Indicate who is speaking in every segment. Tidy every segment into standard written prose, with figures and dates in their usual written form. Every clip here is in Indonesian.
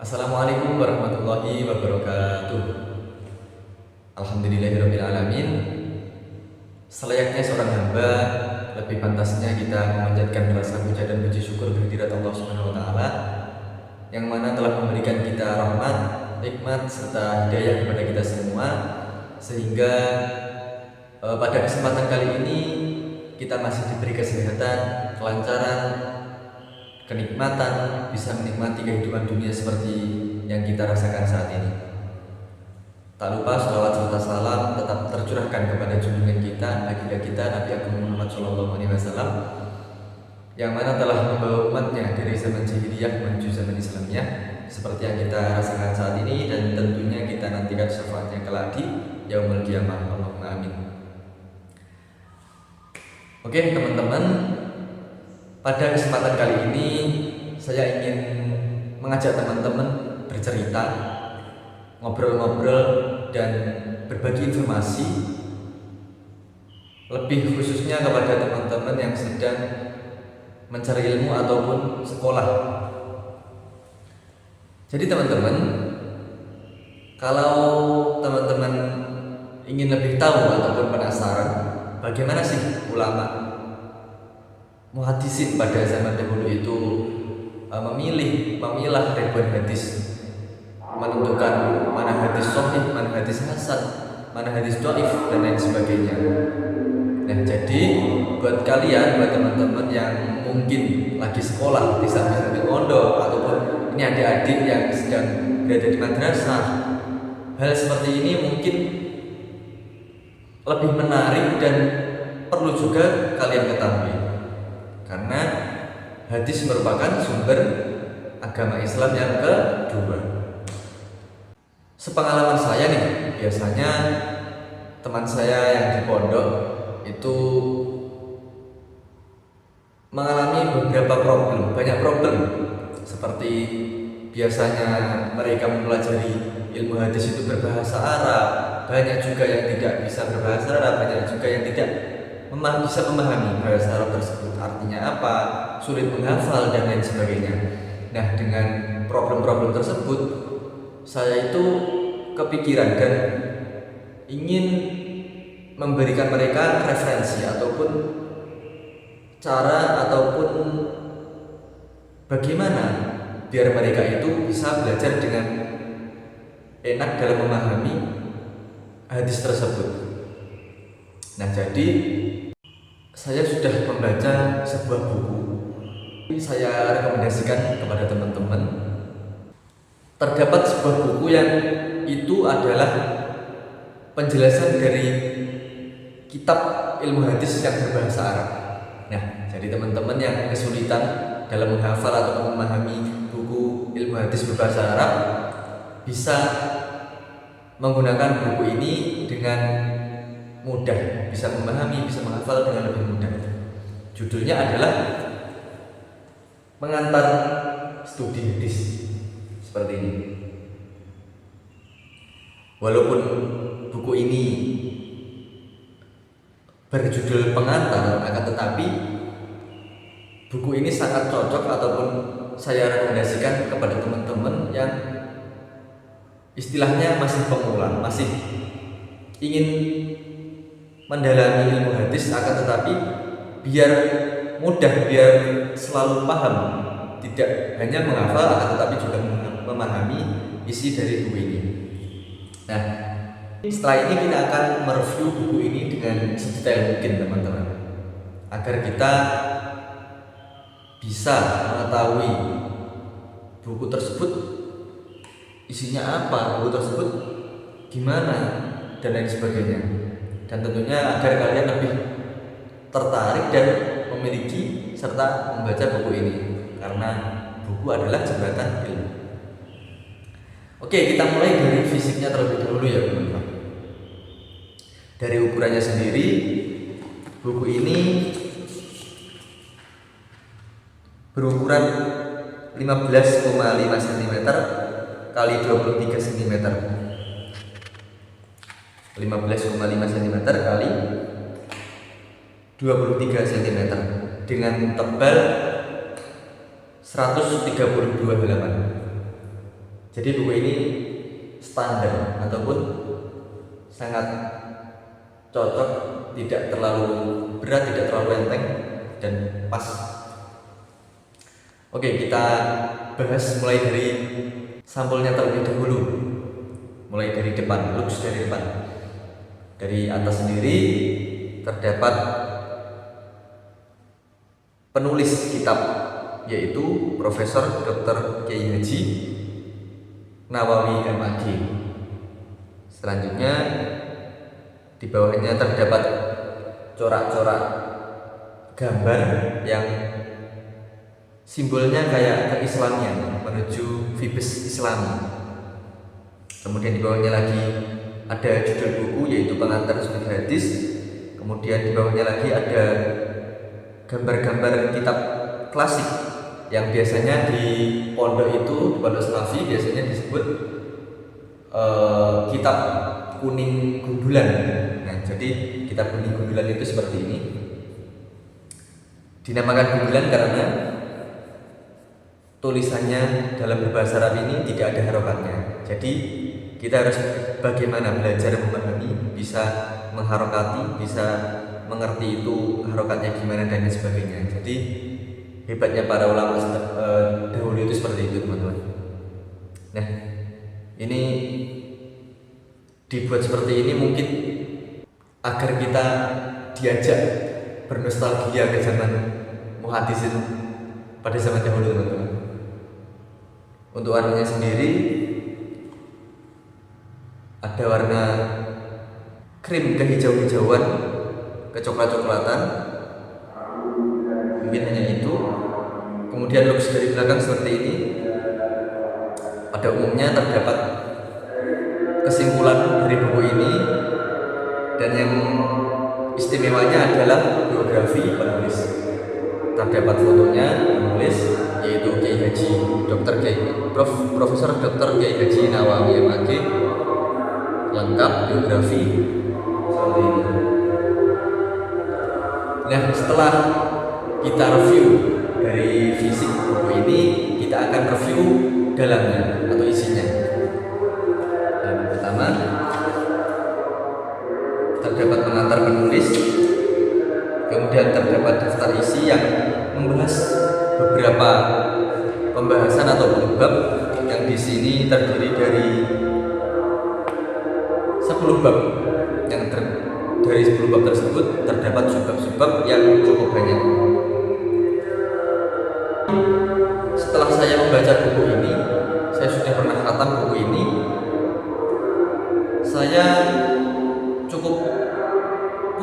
Speaker 1: Assalamualaikum warahmatullahi wabarakatuh. Alhamdulillahirrabbilalamin. Selayaknya seorang hamba, lebih pantasnya kita memanjatkan rasa puja dan puji syukur kehadirat Allah Subhanahu wa taala yang mana telah memberikan kita rahmat, nikmat serta hidayah kepada kita semua, sehingga pada kesempatan kali ini kita masih diberi kesehatan, kelancaran, kenikmatan, bisa menikmati kehidupan dunia seperti yang kita rasakan saat ini. Tak lupa sholawat serta salam tetap tercurahkan kepada junjungan kita, baginda kita Nabi Agung Muhammad SAW, yang mana telah membawa umatnya dari zaman jahiliyah menuju zaman Islamiyah seperti yang kita rasakan saat ini, dan tentunya kita nantikan syafaatnya kelak di yaumul qiyamah. Allahumma amin. Oke teman-teman, pada kesempatan kali ini saya ingin mengajak teman-teman bercerita, ngobrol-ngobrol, dan berbagi informasi, lebih khususnya kepada teman-teman yang sedang mencari ilmu ataupun sekolah. Jadi teman-teman, kalau teman-teman ingin lebih tahu ataupun penasaran bagaimana sih ulama muhaddisin pada zaman dahulu itu memilah ribuan hadis, menentukan mana hadis sahih, mana hadis hasan, mana hadis dhaif, dan lain sebagainya. Nah, jadi buat kalian, buat teman-teman yang mungkin lagi sekolah di samping pondok, ataupun ini adik-adik yang sedang berada di madrasah, hal seperti ini mungkin lebih menarik dan perlu juga kalian ketahui, karena hadis merupakan sumber agama Islam yang kedua. Sepengalaman saya nih, biasanya teman saya yang di pondok itu mengalami beberapa problem, banyak problem. Seperti biasanya mereka mempelajari ilmu hadis itu berbahasa Arab, banyak juga yang tidak bisa berbahasa Arab, banyak juga yang tidak bisa memahami bahasa Arab tersebut artinya apa, sulit menghafal, dan lain sebagainya. Nah, dengan problem-problem tersebut, saya itu kepikiran dan ingin memberikan mereka referensi ataupun cara ataupun bagaimana biar mereka itu bisa belajar dengan enak dalam memahami hadis tersebut. Nah, jadi saya sudah membaca sebuah buku. Saya rekomendasikan kepada teman-teman. Terdapat sebuah buku yang itu adalah penjelasan dari kitab ilmu hadis yang berbahasa Arab. Nah, jadi teman-teman yang kesulitan dalam menghafal atau memahami buku ilmu hadis berbahasa Arab bisa menggunakan buku ini dengan mudah, bisa memahami, bisa menghafal dengan lebih mudah. Judulnya adalah Pengantar Studi Hadis, seperti ini. Walaupun buku ini berjudul pengantar, akan tetapi buku ini sangat cocok ataupun saya rekomendasikan kepada teman-teman yang istilahnya masih pemula, masih ingin mendalami ilmu hadis, akan tetapi biar mudah, biar selalu paham, tidak hanya menghafal akan tetapi juga memahami isi dari buku ini. Nah, setelah ini kita akan mereview buku ini dengan sedetail mungkin teman-teman, agar kita bisa mengetahui buku tersebut isinya apa, buku tersebut gimana, dan lain sebagainya. Dan tentunya agar kalian lebih tertarik dan memiliki serta membaca buku ini, karena buku adalah jembatan ilmu. Oke, kita mulai dari fisiknya terlebih dahulu ya teman-teman. Dari ukurannya sendiri, buku ini berukuran 15,5 cm kali 23 cm. 15,5 cm kali 23 cm dengan tebal 132 halaman. Jadi buku ini standar ataupun sangat cocok, tidak terlalu berat, tidak terlalu enteng, dan pas. Oke, kita bahas mulai dari sampulnya terlebih dahulu. Mulai dari depan, looks dari depan. Dari atas sendiri terdapat penulis kitab, yaitu Profesor Dr. Kiai Haji Nawawi MAG. Selanjutnya di bawahnya terdapat corak-corak gambar yang simbolnya kayak keislamian menuju vibes Islami. Kemudian di bawahnya lagi ada judul buku, yaitu Pengantar Sunnah Hadis. Kemudian di bawahnya lagi ada gambar-gambar kitab klasik yang biasanya di pondok itu, di pondok salafi biasanya disebut kitab kuning gundulan. Nah, jadi kitab kuning gundulan itu seperti ini. Dinamakan gundulan karena tulisannya dalam berbahasa Arab ini tidak ada harokatnya. Jadi kita harus bagaimana belajar memahami, bisa mengharokati, bisa mengerti itu harokatnya gimana dan sebagainya. Jadi hebatnya para ulama dahulu itu seperti itu, teman-teman. Nah, ini dibuat seperti ini mungkin agar kita diajak bernostalgia ke zaman muhaddisin pada zaman dahulu, teman-teman. Untuk warnanya sendiri ada warna krim kehijau-hijauan, kecoklat-coklatan, mungkin hanya itu. Kemudian looks dari belakang seperti ini. Pada umumnya terdapat kesimpulan dari buku ini, dan yang istimewanya adalah biografi penulis. Terdapat fotonya penulis, yaitu Kiai Haji Profesor Dr. Kiai Haji Nawawi MAG, lengkap biografi seperti ini. Nah, setelah kita review dari fisik buku ini, kita akan review dalamnya atau isinya. Dan pertama terdapat pengantar penulis, kemudian terdapat daftar isi yang membahas beberapa pembahasan atau bab yang di sini terdiri dari 10 bab. Dari 10 bab tersebut terdapat subbab-subbab yang cukup banyak. Setelah saya membaca buku ini, saya sudah pernah khatam buku ini, saya cukup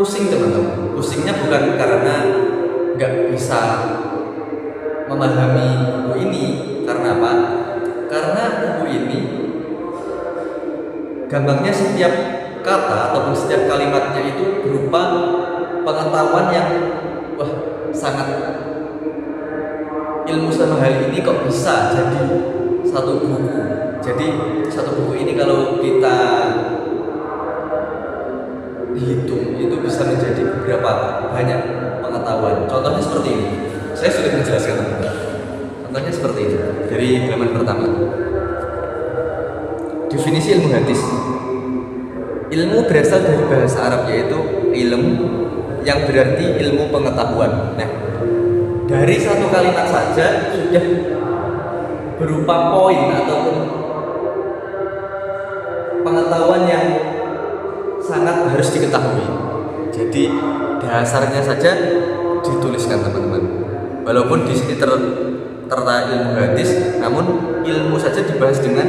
Speaker 1: pusing, teman-teman. Pusingnya bukan karena nggak bisa memahami buku ini. Karena apa? Karena buku ini gampangnya setiap kata ataupun setiap kalimatnya itu berupa pengetahuan yang sangat ilmu sama hal ini kok bisa jadi satu buku. Jadi satu buku ini kalau kita hitung itu bisa menjadi beberapa banyak pengetahuan. Contohnya seperti ini. Saya sudah menjelaskan, teman-teman. Contohnya seperti itu. Dari halaman pertama. Definisi ilmu hadis. Ilmu berasal dari bahasa Arab, yaitu ilm, yang berarti ilmu pengetahuan. Nah, dari satu kalimat saja sudah berupa poin ataupun pengetahuan yang sangat harus diketahui. Jadi dasarnya saja dituliskan, teman-teman. Walaupun di sini tertera ilmu hadis, namun ilmu saja dibahas dengan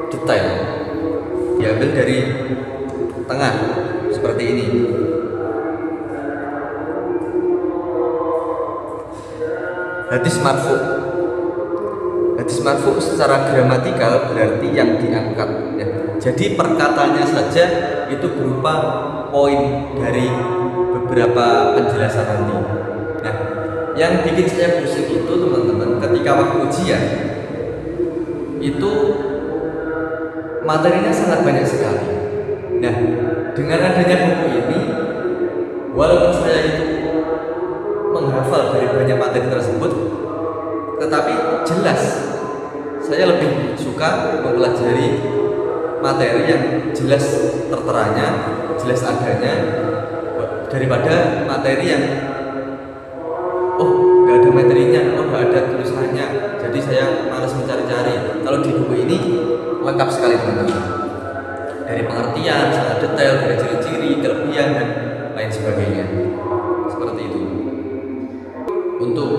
Speaker 1: detail. Diambil dari tengah seperti ini. Hadis marfu. Hadis marfu secara gramatikal berarti yang diangkat, ya. Jadi perkataannya saja itu berupa poin dari beberapa penjelasan nanti. Nah, yang bikin saya pusing itu, teman-teman, ketika waktu ujian itu materinya sangat banyak sekali. Nah, dengan adanya buku ini, walaupun saya itu menghafal dari banyak materi tersebut, tetapi jelas saya lebih suka mempelajari materi yang jelas terteranya, jelas adanya, daripada materi yang nggak ada materinya, nggak ada tulisannya, jadi saya malas mencari-cari. Kalau di buku ini lengkap sekali teman-teman, dari pengertian, sangat detail, dari ciri-ciri, kelebihan dan lain sebagainya. Seperti itu. Untuk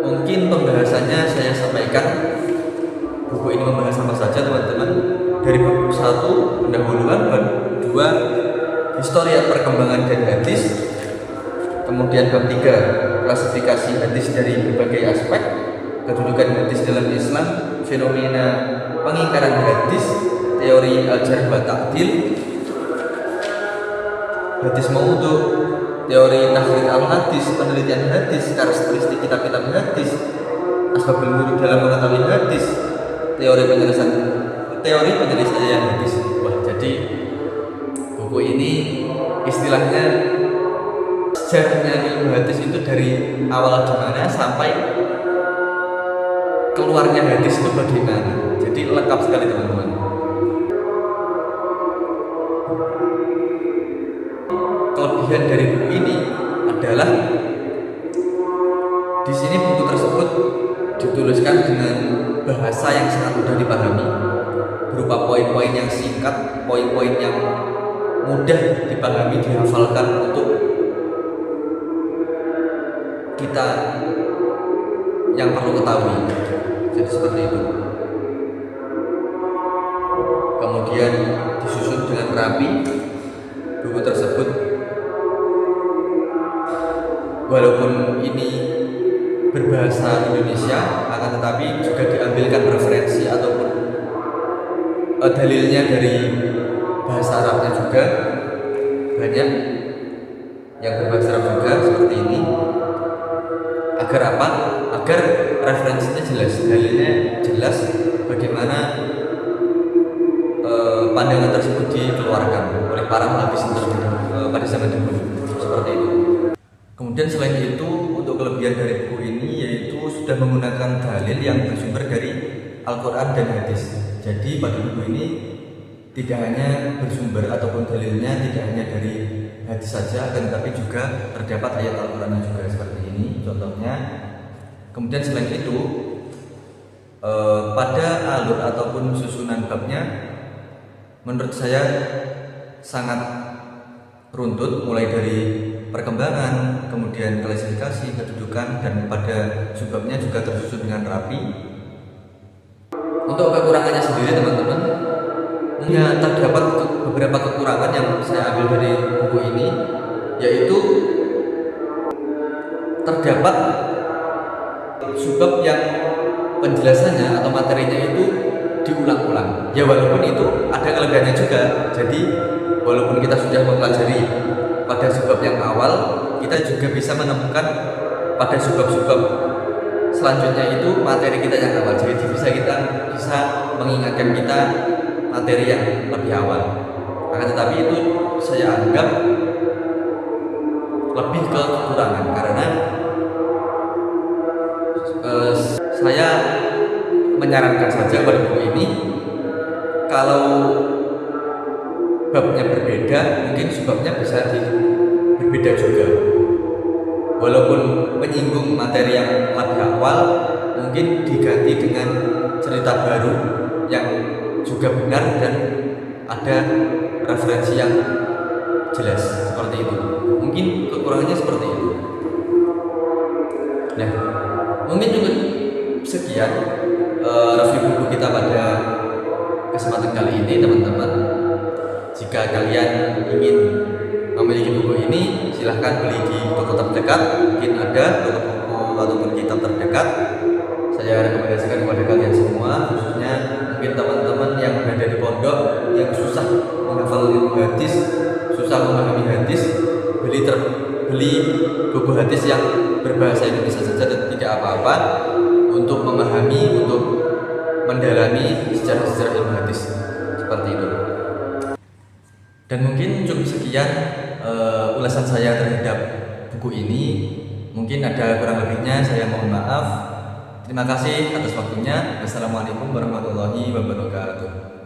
Speaker 1: mungkin pembahasannya saya sampaikan, buku ini membahas apa saja teman-teman. Dari bab 1 pendahuluan, bab 2 historia perkembangan dan hadis, kemudian bab 3 klasifikasi hadis dari berbagai aspek, kedudukan hadis dalam Islam, fenomena pengingkaran hadis, teori al-jarh wa ta'dil, hadis maudhu, teori tahrir al-hadis, penelitian hadis, karakteristik kitab-kitab hadis, asbabul wurud dalam mengetahui hadis, teori penyelesaian hadis. Wah, jadi buku ini istilahnya sejarahnya ilmu hadis itu dari awal gimana sampai keluarnya hadis itu bagaimana. Jadi lengkap sekali teman-teman. Kelebihan dari buku ini adalah di sini buku tersebut dituliskan dengan bahasa yang sangat mudah dipahami, berupa poin-poin yang singkat, poin-poin yang mudah dipahami, dihafalkan untuk kita yang perlu ketahui. Jadi seperti itu. Kemudian disusun dengan rapi buku tersebut, walaupun ini berbahasa Indonesia, akan tetapi juga diambilkan referensi ataupun dalilnya dari bahasa Arabnya juga banyak yang berbahasa Arab juga seperti ini. Agar apa? Agar referensinya jelas, dalilnya jelas, bagaimana pandangan tersebut dikeluarkan oleh para muhaddis pada zaman dahulu, seperti itu. Kemudian selain itu, untuk kelebihan dari buku ini yaitu sudah menggunakan dalil yang bersumber dari Al-Quran dan hadis. Jadi pada buku ini tidak hanya bersumber ataupun dalilnya tidak hanya dari hadis saja, akan tetapi juga terdapat ayat Al-Quran juga seperti ini contohnya. Kemudian selain itu pada alur ataupun susunan babnya menurut saya sangat runtut, mulai dari perkembangan, kemudian klasifikasi, kedudukan, dan pada subbabnya juga tersusun dengan rapi. Untuk kekurangannya sendiri teman-teman, terdapat beberapa kekurangan yang saya ambil dari buku ini, yaitu terdapat subbab yang penjelasannya atau materinya itu diulang-ulang. Ya walaupun itu ada kelebihannya juga. Jadi walaupun kita sudah mempelajari pada subbab yang awal, kita juga bisa menemukan pada subbab-subbab selanjutnya itu materi kita yang awal. Jadi kita bisa mengingatkan kita materi yang lebih awal. Akan tetapi itu saya anggap lebih ke kekurangan, karena saya menyarankan saja pada buku ini, kalau babnya berbeda, mungkin subbabnya bisa berbeda juga. Walaupun menyinggung materi yang lebih awal, mungkin diganti dengan cerita baru yang juga benar dan ada referensi yang jelas, seperti itu. Mungkin kekurangannya seperti itu. Nah, mungkin juga sekian review buku kita pada kesempatan kali ini teman-teman. Jika kalian ingin memiliki buku ini, silahkan beli di toko terdekat. Mungkin ada toko buku ataupun kitab terdekat. Saya rekomendasikan kepada kalian semua, khususnya mungkin teman-teman yang berada di pondok yang susah menghafal ilmu hadis, susah memahami hadis, beli buku hadis yang berbahasa Indonesia saja dan tidak apa-apa untuk memahami, untuk mendalami sejarah-sejarah ilmu hadis, seperti itu. Dan mungkin cukup sekian ulasan saya terhadap buku ini. Mungkin ada kurang lebihnya, saya mohon maaf. Terima kasih atas waktunya. Wassalamualaikum warahmatullahi wabarakatuh.